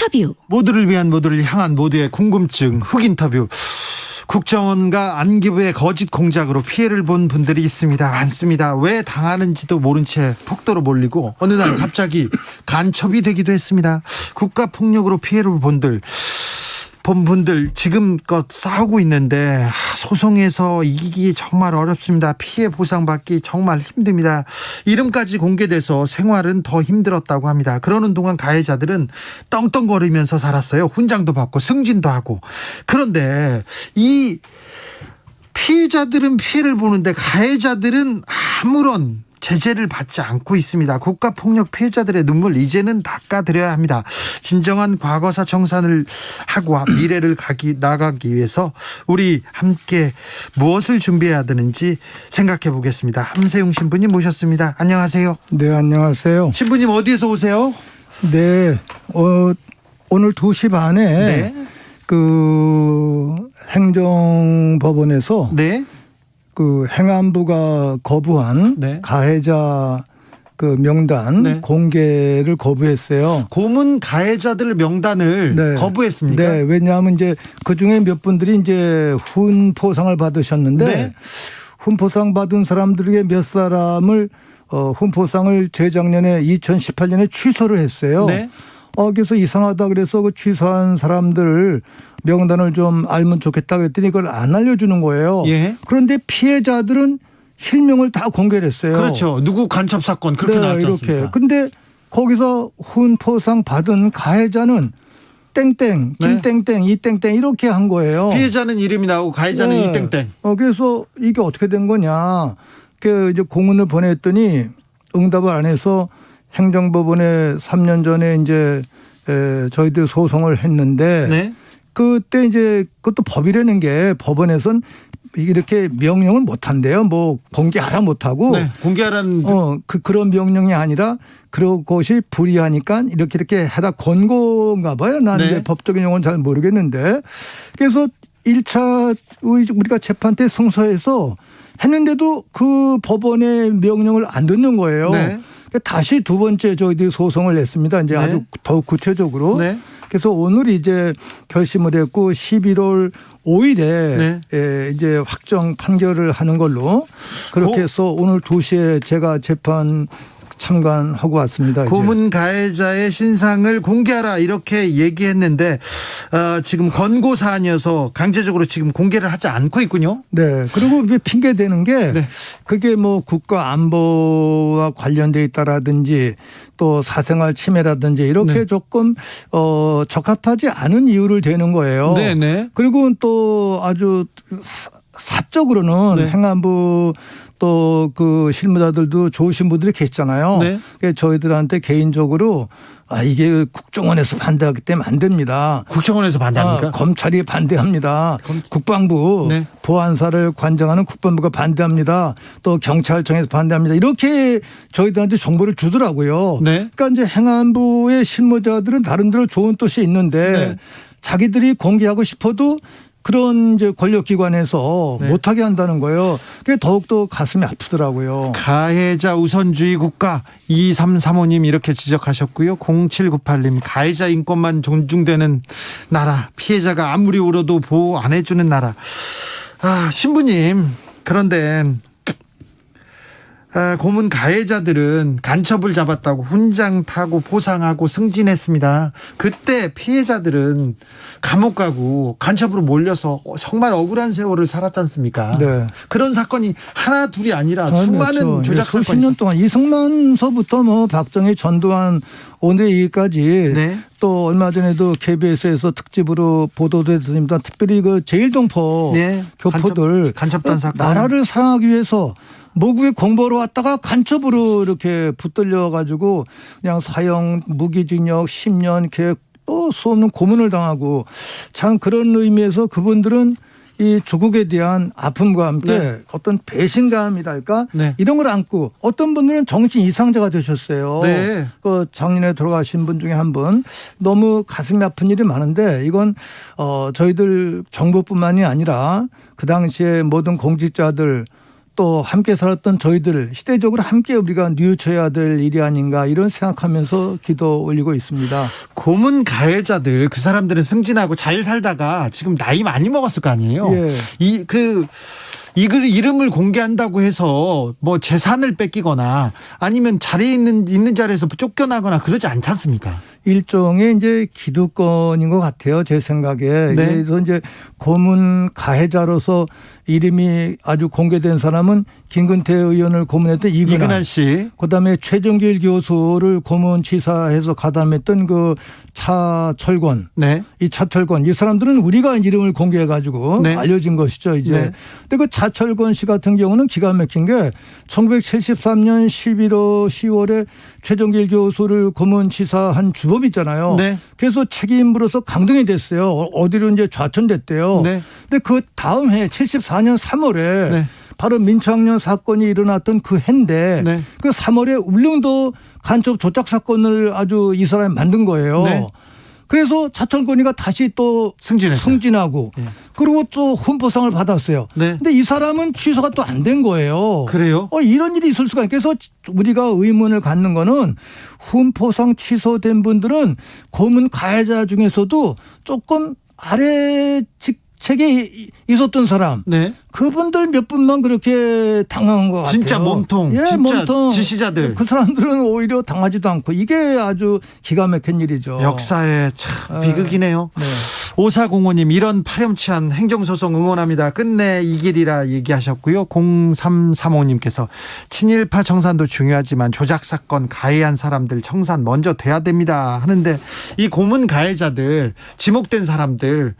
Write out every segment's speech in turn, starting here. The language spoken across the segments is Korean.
인터뷰. 모두를 위한, 모두를 향한, 모두의 궁금증 훅 인터뷰. 국정원과 안기부의 거짓 공작으로 피해를 본 분들이 있습니다. 많습니다. 왜 당하는지도 모른 채 폭도로 몰리고 어느 날 갑자기 간첩이 되기도 했습니다. 국가폭력으로 피해를 본 분들 지금껏 싸우고 있는데 소송에서 이기기 정말 어렵습니다. 피해 보상받기 정말 힘듭니다. 이름까지 공개돼서 생활은 더 힘들었다고 합니다. 그러는 동안 가해자들은 떵떵거리면서 살았어요. 훈장도 받고 승진도 하고. 그런데 이 피해자들은 피해를 보는데 가해자들은 아무런 제재를 받지 않고 있습니다. 국가폭력 피해자들의 눈물 이제는 닦아드려야 합니다. 진정한 과거사 청산을 하고 미래를 나가기 위해서 우리 함께 무엇을 준비해야 되는지 생각해 보겠습니다. 함세웅 신부님 모셨습니다. 안녕하세요. 네, 안녕하세요. 신부님 어디에서 오세요? 네, 오늘 2시 반에 네. 행정법원에서 네. 행안부가 거부한 네. 가해자 명단 네. 공개를 거부했어요. 고문 가해자들 명단을 네. 거부했습니까? 네, 왜냐하면 이제 그 중에 몇 분들이 이제 훈포상을 받으셨는데 네. 훈포상 받은 사람들에게 몇 사람을 훈포상을 재작년에 2018년에 취소를 했어요. 네. 그래서 이상하다 그래서 그 취소한 사람들 명단을 좀 알면 좋겠다 그랬더니 그걸 안 알려주는 거예요. 예. 그런데 피해자들은 실명을 다 공개를 했어요. 그렇죠. 누구 간첩 사건 그렇게 나왔지 않습니까? 이렇게. 근데 거기서 훈포상 받은 가해자는 땡땡, 김땡땡, 이땡땡 이렇게 한 거예요. 피해자는 이름이 나오고 가해자는 네. 이땡땡. 그래서 이게 어떻게 된 거냐. 이제 공문을 보냈더니 응답을 안 해서 행정법원에 3년 전에 이제 저희들 소송을 했는데 네. 그때 이제 그것도 법이라는 게 법원에서는 이렇게 명령을 못 한대요. 뭐 공개하라 못 하고. 네. 공개하라는. 그런 명령이 아니라 그것이 불이하니까 이렇게 해라 권고인가 봐요. 나는 네. 이제 법적인 용어는 잘 모르겠는데. 그래서 1차 우리가 재판 때 승소해서 했는데도 그 법원의 명령을 안 듣는 거예요. 네. 다시 두 번째 저희들이 소송을 냈습니다. 이제 네. 아주 더욱 구체적으로. 네. 그래서 오늘 이제 결심을 했고 11월 5일에 네. 이제 확정 판결을 하는 걸로 그렇게 해서 오늘 2시에 제가 재판 참관하고 왔습니다. 고문 가해자의 신상을 공개하라 이렇게 얘기했는데 지금 권고 사안이어서 강제적으로 지금 공개를 하지 않고 있군요. 네. 그리고 이제 핑계 대는 게 네. 그게 뭐 국가 안보와 관련돼 있다라든지 또 사생활 침해라든지 이렇게 네. 조금 적합하지 않은 이유를 대는 거예요. 네네. 그리고 또 아주 사적으로는 네. 행안부 또 그 실무자들도 좋으신 분들이 계시잖아요. 네. 저희들한테 개인적으로 이게 국정원에서 반대하기 때문에 안 됩니다. 국정원에서 반대합니까? 검찰이 반대합니다. 국방부 네. 보안사를 관장하는 국방부가 반대합니다. 또 경찰청에서 반대합니다. 이렇게 저희들한테 정보를 주더라고요. 네. 그러니까 이제 행안부의 실무자들은 나름대로 좋은 뜻이 있는데 네. 자기들이 공개하고 싶어도 그런 이제 권력기관에서 네. 못하게 한다는 거예요. 그게 더욱더 가슴이 아프더라고요. 가해자 우선주의 국가 2335님 이렇게 지적하셨고요. 0798님 가해자 인권만 존중되는 나라, 피해자가 아무리 울어도 보호 안 해주는 나라. 신부님, 그런데 고문 가해자들은 간첩을 잡았다고 훈장 타고 보상하고 승진했습니다. 그때 피해자들은 감옥 가고 간첩으로 몰려서 정말 억울한 세월을 살았지 않습니까? 네. 그런 사건이 하나 둘이 아니라 수많은 그렇죠. 조작 사건이 수십 년 동안 이승만서부터 뭐 박정희, 전두환 오늘 얘기까지 네. 또 얼마 전에도 KBS에서 특집으로 보도됐습니다. 특별히 그 제일동포 네. 교포들 간첩단 사건. 나라를 사랑하기 위해서 모국에 공부하러 왔다가 간첩으로 이렇게 붙들려 가지고 그냥 사형 무기징역 10년 이렇게 또 수없는 고문을 당하고 참 그런 의미에서 그분들은 이 조국에 대한 아픔과 함께 네. 어떤 배신감이랄까 네. 이런 걸 안고 어떤 분들은 정신 이상자가 되셨어요. 네. 그 작년에 돌아가신 분 중에 한 분 너무 가슴이 아픈 일이 많은데 이건 저희들 정부뿐만이 아니라 그 당시에 모든 공직자들 또 함께 살았던 저희들 시대적으로 함께 우리가 뉘우쳐야 될 일이 아닌가 이런 생각하면서 기도 올리고 있습니다. 고문 가해자들 그 사람들은 승진하고 잘 살다가 지금 나이 많이 먹었을 거 아니에요. 예. 이름을 공개한다고 해서 뭐 재산을 뺏기거나 아니면 자리에 있는 자리에서 쫓겨나거나 그러지 않지 않습니까? 일종의 이제 기득권인 것 같아요. 제 생각에. 네. 그래서 이제 고문 가해자로서 이름이 아주 공개된 사람은 김근태 의원을 고문했던 이근한 씨. 그다음에 최정길 교수를 고문치사해서 가담했던 그 차철권. 네. 이 차철권. 이 사람들은 우리가 이름을 공개해 가지고 네. 알려진 것이죠. 이제. 네. 근데 그 차철권 씨 같은 경우는 기가 막힌 게 1973년 10월에 최정길 교수를 고문치사한 주범 있잖아요. 네. 그래서 책임으로서 강등이 됐어요. 어디로 이제 좌천됐대요. 네. 근데 그 다음 해 74년 3월에 네. 바로 민청학년 사건이 일어났던 그 해인데 네. 그 3월에 울릉도 간첩 조작 사건을 아주 이 사람이 만든 거예요. 네. 그래서 차천권이가 다시 또 승진하고 네. 그리고 또 훈포상을 받았어요. 네. 근데 이 사람은 취소가 또 안 된 거예요. 그래요? 이런 일이 있을 수가 있어서 우리가 의문을 갖는 거는 훈포상 취소된 분들은 고문 가해자 중에서도 조금 아래 직책에 있었던 사람. 네. 그분들 몇 분만 그렇게 당한 것 같아요. 진짜 몸통, 예, 진짜 몸통. 지시자들. 그 사람들은 오히려 당하지도 않고 이게 아주 기가 막힌 일이죠. 역사의 참 비극이네요. 네. 5405님 이런 파렴치한 행정소송 응원합니다. 끝내 이 길이라 얘기하셨고요. 0335님께서 친일파 청산도 중요하지만 조작사건 가해한 사람들 청산 먼저 돼야 됩니다 하는데 이 고문 가해자들 지목된 사람들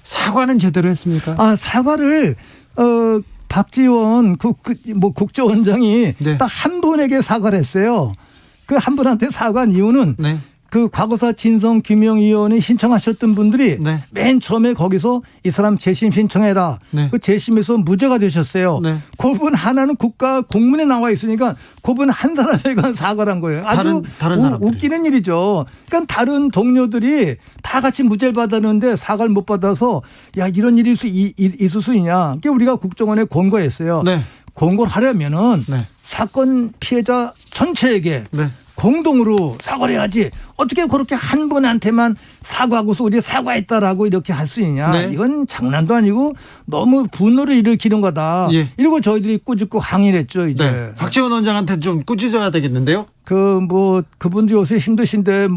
사과는 제대로 했습니까? 사과를 박지원 국정원장이 네. 딱 한 분에게 사과를 했어요. 그 한 분한테 사과한 이유는 네. 그 과거사 진성규명위원회 신청하셨던 분들이 네. 맨 처음에 거기서 이 사람 재심 신청해라. 네. 그 재심에서 무죄가 되셨어요. 네. 그분 하나는 국가 공문에 나와 있으니까 그분 한 사람에게만 사과를 한 거예요. 아주 다른 사람들이. 웃기는 일이죠. 그러니까 다른 동료들이 다 같이 무죄를 받았는데 사과를 못 받아서 야 이런 일이 있을 수 있냐. 그러니까 우리가 국정원에 권고했어요. 네. 권고를 하려면은 네. 사건 피해자 전체에게 네. 공동으로 사과를 해야지 어떻게 그렇게 한 분한테만 사과하고서 우리 사과했다라고 이렇게 할 수 있냐. 네. 이건 장난도 아니고 너무 분노를 일으키는 거다. 예. 이러고 저희들이 꾸짖고 항의를 했죠. 이제. 네. 박지원 원장한테 좀 꾸짖어야 되겠는데요. 그분도 요새 힘드신데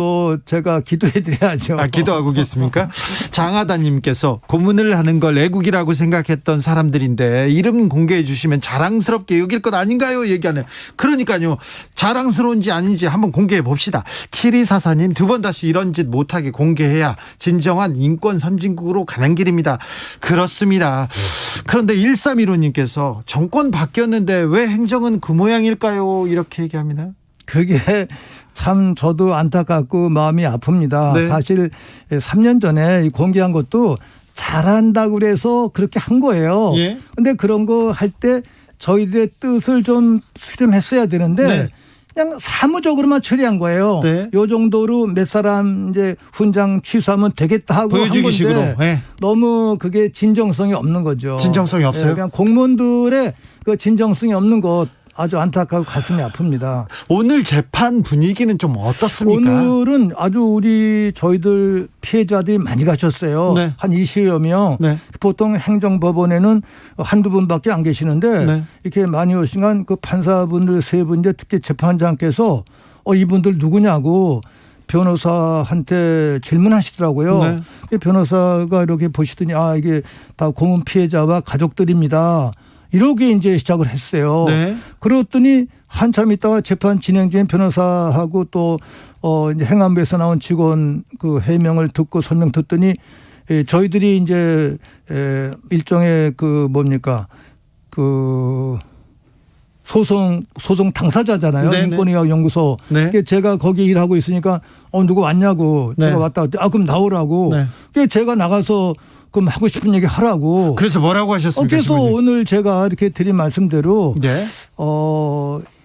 제가 기도해 드려야죠. 기도하고 계십니까? 장하다님께서 고문을 하는 걸 애국이라고 생각했던 사람들인데 이름 공개해 주시면 자랑스럽게 여길 것 아닌가요? 얘기하네요. 그러니까요. 자랑스러운지 아닌지 한번 공개해 봅시다. 7244님 2번 다시 이런 짓 못하게 공개해야 진정한 인권 선진국으로 가는 길입니다. 그렇습니다. 그런데 1315님께서 정권 바뀌었는데 왜 행정은 그 모양일까요? 이렇게 얘기합니다. 그게 참 저도 안타깝고 마음이 아픕니다. 네. 사실 3년 전에 공개한 것도 잘한다고 그래서 그렇게 한 거예요. 그런데 예. 그런 거 할 때 저희들의 뜻을 좀 수렴했어야 되는데 네. 그냥 사무적으로만 처리한 거예요. 네. 요 정도로 몇 사람 이제 훈장 취소하면 되겠다 하고 보여주기식으로. 한 건데 네. 너무 그게 진정성이 없는 거죠. 진정성이 없어요? 그냥 공무원들의 그 진정성이 없는 것 아주 안타깝고 가슴이 아픕니다. 오늘 재판 분위기는 좀 어떻습니까? 오늘은 아주 저희들 피해자들이 많이 가셨어요. 네. 한 20여 명. 네. 보통 행정법원에는 한두 분밖에 안 계시는데 네. 이렇게 많이 오시간 그 판사분들 세 분인데 특히 재판장께서 이분들 누구냐고 변호사한테 질문하시더라고요. 네. 그 변호사가 이렇게 보시더니 이게 다 고문 피해자와 가족들입니다. 이렇게 이제 시작을 했어요. 네. 그랬더니 한참 있다가 재판 진행 중인 변호사하고 또 이제 행안부에서 나온 직원 그 해명을 듣고 설명 듣더니 저희들이 이제 일종의 소송 당사자잖아요. 네네. 인권의학 연구소. 네. 제가 거기 일하고 있으니까 누구 왔냐고 네. 제가 왔다 그랬더니 그럼 나오라고. 네. 그래서 제가 나가서 그럼 하고 싶은 얘기 하라고. 그래서 뭐라고 하셨습니까? 그래서 오늘 제가 이렇게 드린 말씀대로 네.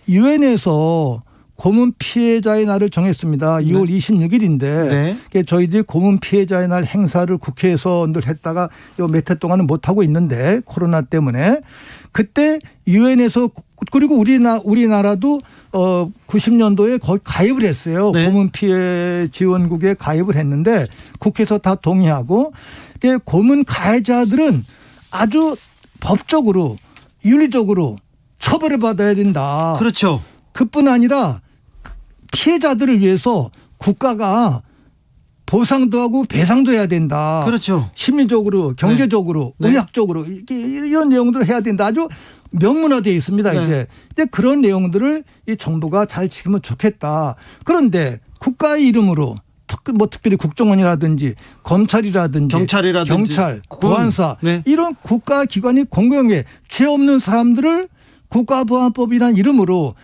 유엔에서 고문 피해자의 날을 정했습니다. 2월 26일인데 네. 저희들이 고문 피해자의 날 행사를 국회에서 늘 했다가 몇 해 동안은 못 하고 있는데 코로나 때문에 그때 유엔에서 그리고 우리나라도 90년도에 거의 가입을 했어요. 네. 고문 피해 지원국에 가입을 했는데 국회에서 다 동의하고 고문 가해자들은 아주 법적으로 윤리적으로 처벌을 받아야 된다. 그렇죠. 그뿐 아니라 피해자들을 위해서 국가가 보상도 하고 배상도 해야 된다. 그렇죠. 심리적으로, 경제적으로, 네. 의학적으로 이런 내용들을 해야 된다. 아주 명문화되어 있습니다. 네. 이제. 근데 그런 내용들을 이 정부가 잘 지키면 좋겠다. 그런데 국가의 이름으로 특별히 국정원이라든지 검찰이라든지 경찰이라든지 경찰, 보안사 네. 이런 국가기관이 공공에 죄 없는 사람들을 국가보안법이라는 이름으로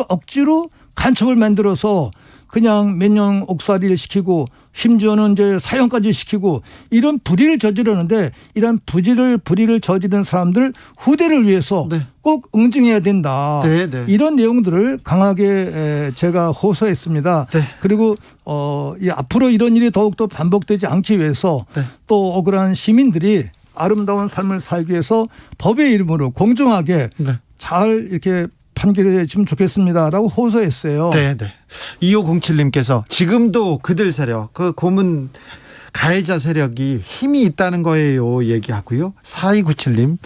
억지로 간첩을 만들어서 그냥 몇 년 옥살이를 시키고 심지어는 이제 사형까지 시키고 이런 불의를 저지르는데 이런 불의를 저지른 사람들 후대를 위해서 네. 꼭 응징해야 된다. 네, 네. 이런 내용들을 강하게 제가 호소했습니다. 네. 그리고 앞으로 이런 일이 더욱더 반복되지 않기 위해서 네. 또 억울한 시민들이 아름다운 삶을 살기 위해서 법의 이름으로 공정하게 네. 잘 이렇게 판결해 주면 좋겠습니다라고 호소했어요. 네, 네. 2507님께서 지금도 그들 세력, 그 고문 가해자 세력이 힘이 있다는 거예요. 얘기하고요. 4297님,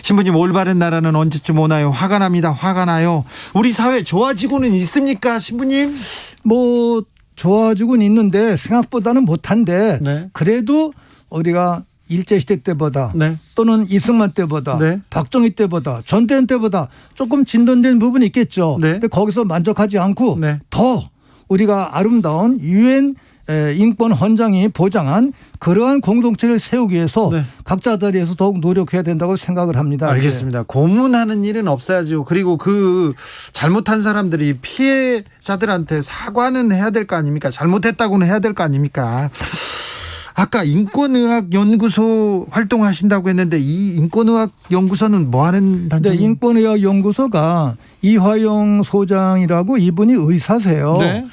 신부님 올바른 나라는 언제쯤 오나요? 화가 납니다. 화가 나요. 우리 사회 좋아지고는 있습니까, 신부님? 뭐 좋아지고는 있는데 생각보다는 못한데 네. 그래도 우리가 일제시대 때보다 네. 또는 이승만 때보다 네. 박정희 때보다 전대현 때보다 조금 진전된 부분이 있겠죠. 네. 근데 거기서 만족하지 않고 네. 더 우리가 아름다운 유엔 인권 헌장이 보장한 그러한 공동체를 세우기 위해서 네. 각자 자리에서 더욱 노력해야 된다고 생각을 합니다. 알겠습니다. 고문하는 일은 없어야죠. 그리고 그 잘못한 사람들이 피해자들한테 사과는 해야 될 거 아닙니까? 잘못했다고는 해야 될 거 아닙니까? 아까 인권의학연구소 활동하신다고 했는데 이 인권의학연구소는 뭐 하는 단체입니까? 네, 인권의학연구소가 이화영 소장이라고 이분이 의사세요. 네.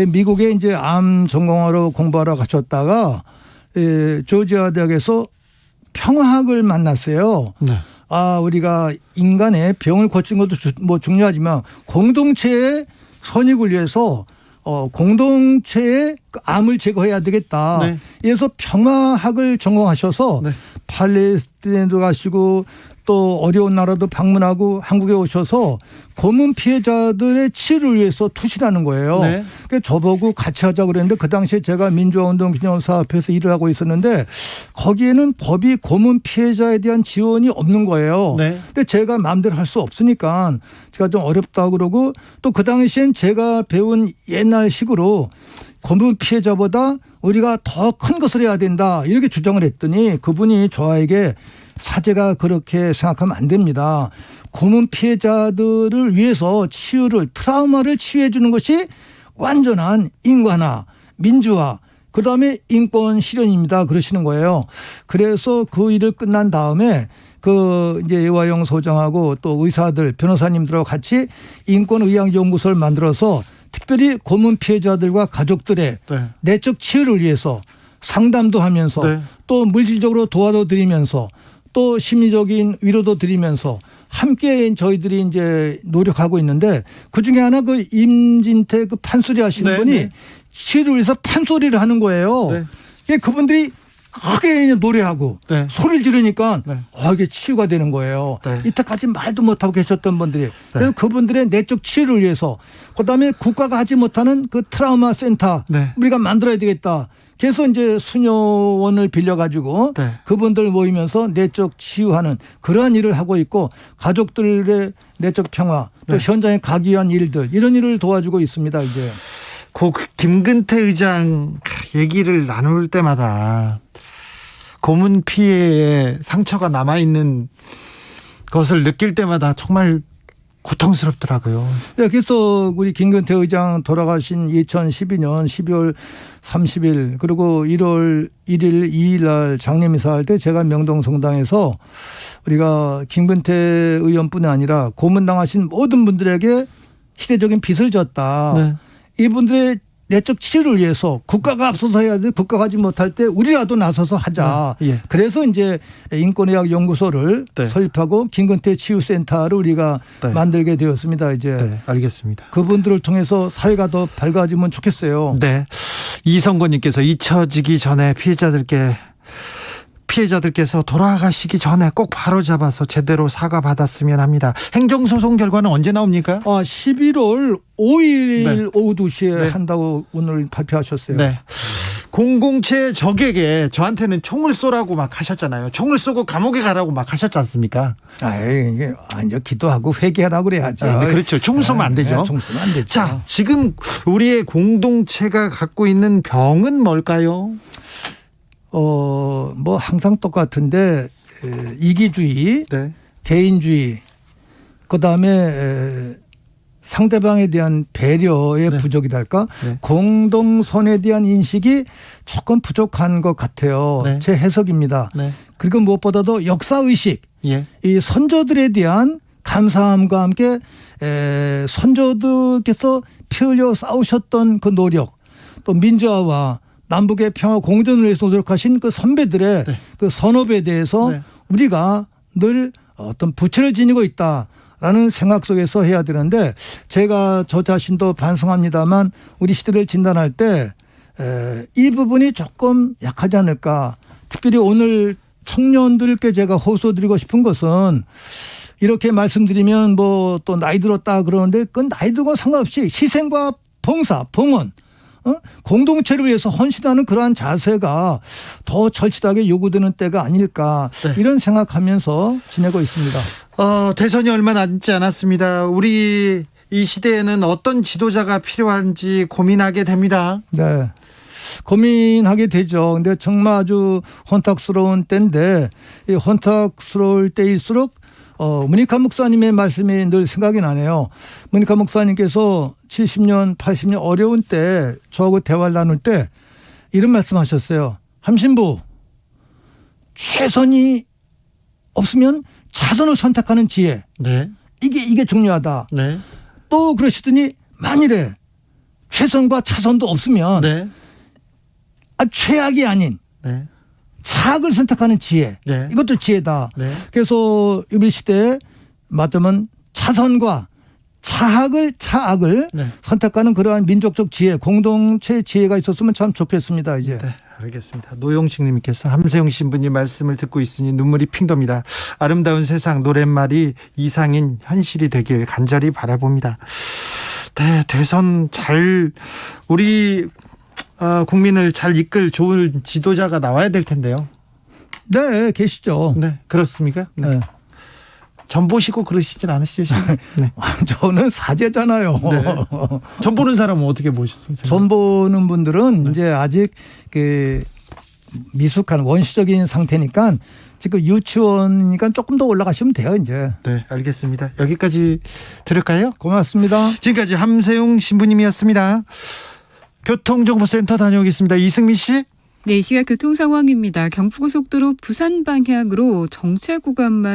미국에 이제 암 전공하러 공부하러 가셨다가 조지아 대학에서 평화학을 만났어요. 네. 우리가 인간의 병을 고친 것도 뭐 중요하지만 공동체의 선익을 위해서 공동체의 암을 제거해야 되겠다. 네. 그래서 평화학을 전공하셔서 네. 팔레스타인도 가시고 또 어려운 나라도 방문하고 한국에 오셔서 고문 피해자들의 치유를 위해서 투신하는 거예요. 네. 그러니까 저보고 같이 하자고 그랬는데 그 당시에 제가 민주화운동 기념사업회에서 일을 하고 있었는데 거기에는 법이 고문 피해자에 대한 지원이 없는 거예요. 네. 근데 제가 마음대로 할 수 없으니까 제가 좀 어렵다고 그러고 또 그 당시엔 제가 배운 옛날식으로 고문 피해자보다 우리가 더 큰 것을 해야 된다 이렇게 주장을 했더니 그분이 저에게 사제가 그렇게 생각하면 안 됩니다. 고문 피해자들을 위해서 트라우마를 치유해 주는 것이 완전한 인간화, 민주화, 그다음에 인권 실현입니다. 그러시는 거예요. 그래서 그 일을 끝난 다음에 이제 이화영 소장하고 또 의사들, 변호사님들하고 같이 인권의학연구소를 만들어서 특별히 고문 피해자들과 가족들의 네. 내적 치유를 위해서 상담도 하면서 네. 또 물질적으로 도와도 드리면서 또 심리적인 위로도 드리면서 함께 저희들이 이제 노력하고 있는데 그 중에 하나 그 임진태 그 판소리 하시는 네, 분이 네. 치유를 위해서 판소리를 하는 거예요. 네. 이게 그분들이 크게 노래하고 네. 소리를 지르니까 네. 이게 치유가 되는 거예요. 네. 이때까지 말도 못하고 계셨던 분들이. 그래서 그분들의 내적 치유를 위해서 그다음에 국가가 하지 못하는 그 트라우마 센터 네. 우리가 만들어야 되겠다. 그래서 이제 수녀원을 빌려가지고 네. 그분들 모이면서 내적 치유하는 그러한 일을 하고 있고 가족들의 내적 평화 또 네. 현장에 가기 위한 일들 이런 일을 도와주고 있습니다. 이제. 김근태 의장 얘기를 나눌 때마다 고문 피해에 상처가 남아있는 것을 느낄 때마다 정말 고통스럽더라고요. 네, 그래서 우리 김근태 의장 돌아가신 2012년 12월 30일 그리고 1월 1일 2일 날 장례미사 할 때 제가 명동성당에서 우리가 김근태 의원뿐이 아니라 고문당하신 모든 분들에게 시대적인 빚을 졌다. 네. 이분들의 내적 치료를 위해서 국가가 앞서서 해야 돼. 국가가 하지 못할 때 우리라도 나서서 하자. 예. 그래서 이제 인권의학 연구소를 네. 설립하고 김근태 치유센터를 우리가 네. 만들게 되었습니다. 이제 네, 알겠습니다. 그분들을 통해서 사회가 더 밝아지면 좋겠어요. 네. 이성권님께서 잊혀지기 전에 피해자들께서 돌아가시기 전에 꼭 바로 잡아서 제대로 사과받았으면 합니다. 행정소송 결과는 언제 나옵니까? 11월 5일 네. 오후 2시에 네. 한다고 오늘 발표하셨어요. 네. 공공체 적에게 저한테는 총을 쏘라고 막 하셨잖아요. 총을 쏘고 감옥에 가라고 막 하셨지 않습니까? 이게 완전 기도하고 회개하라고 그래야죠. 네, 그렇죠. 총 쏘면 안 되죠. 총 쏘면 안 되죠. 자, 지금 우리의 공동체가 갖고 있는 병은 뭘까요? 뭐 항상 똑같은데 이기주의, 네. 개인주의, 그다음에 상대방에 대한 배려의 네. 부족이랄까, 네. 공동선에 대한 인식이 조금 부족한 것 같아요. 네. 제 해석입니다. 네. 그리고 무엇보다도 역사의식, 예. 이 선조들에 대한 감사함과 함께 선조들께서 피 흘려 싸우셨던 그 노력, 또 민주화와 남북의 평화 공존을 위해서 노력하신 그 선배들의 네. 그 선업에 대해서 네. 우리가 늘 어떤 부채를 지니고 있다라는 생각 속에서 해야 되는데, 제가 저 자신도 반성합니다만 우리 시대를 진단할 때 이 부분이 조금 약하지 않을까. 특별히 오늘 청년들께 제가 호소드리고 싶은 것은, 이렇게 말씀드리면 뭐 또 나이 들었다 그러는데 그건 나이 들고 상관없이 희생과 봉사, 봉헌, 공동체를 위해서 헌신하는 그러한 자세가 더 절실하게 요구되는 때가 아닐까, 네. 이런 생각하면서 지내고 있습니다. 대선이 얼마 남지 않았습니다. 우리 이 시대에는 어떤 지도자가 필요한지 고민하게 됩니다. 네. 고민하게 되죠. 근데 정말 아주 혼탁스러운 때인데, 이 혼탁스러울 때일수록 문익환 목사님의 말씀이 늘 생각이 나네요. 문익환 목사님께서 70년, 80년 어려운 때 저하고 대화를 나눌 때 이런 말씀하셨어요. 함신부, 최선이 없으면 차선을 선택하는 지혜. 네. 이게 중요하다. 네. 또 그러시더니 만일에 최선과 차선도 없으면 네. 최악이 아닌 네. 차악을 선택하는 지혜. 네. 이것도 지혜다. 네. 그래서 우리 시대에 맞다면 차선과 차악을 네. 선택하는 그러한 민족적 지혜, 공동체 지혜가 있었으면 참 좋겠습니다. 이제. 네, 알겠습니다. 노용식님께서 함세용 신부님 말씀을 듣고 있으니 눈물이 핑 돕니다. 아름다운 세상 노랫말이 이상인 현실이 되길 간절히 바라봅니다. 네, 대선 잘 우리 국민을 잘 이끌 좋은 지도자가 나와야 될 텐데요. 네, 계시죠. 네, 그렇습니까? 네. 네. 전 보시고 그러시진 않으시죠? 지금? 네. 저는 사제잖아요. 네. 전 보는 사람은 어떻게 보시죠? 전 보는 분들은 이제 아직 그 미숙한 원시적인 상태니까 지금 유치원이니까 조금 더 올라가시면 돼요, 이제. 네, 알겠습니다. 여기까지 들을까요? 고맙습니다. 지금까지 함세용 신부님이었습니다. 교통정보센터 다녀오겠습니다. 이승미 씨. 네, 이 시각 교통 상황입니다. 경부고속도로 부산 방향으로 정체 구간만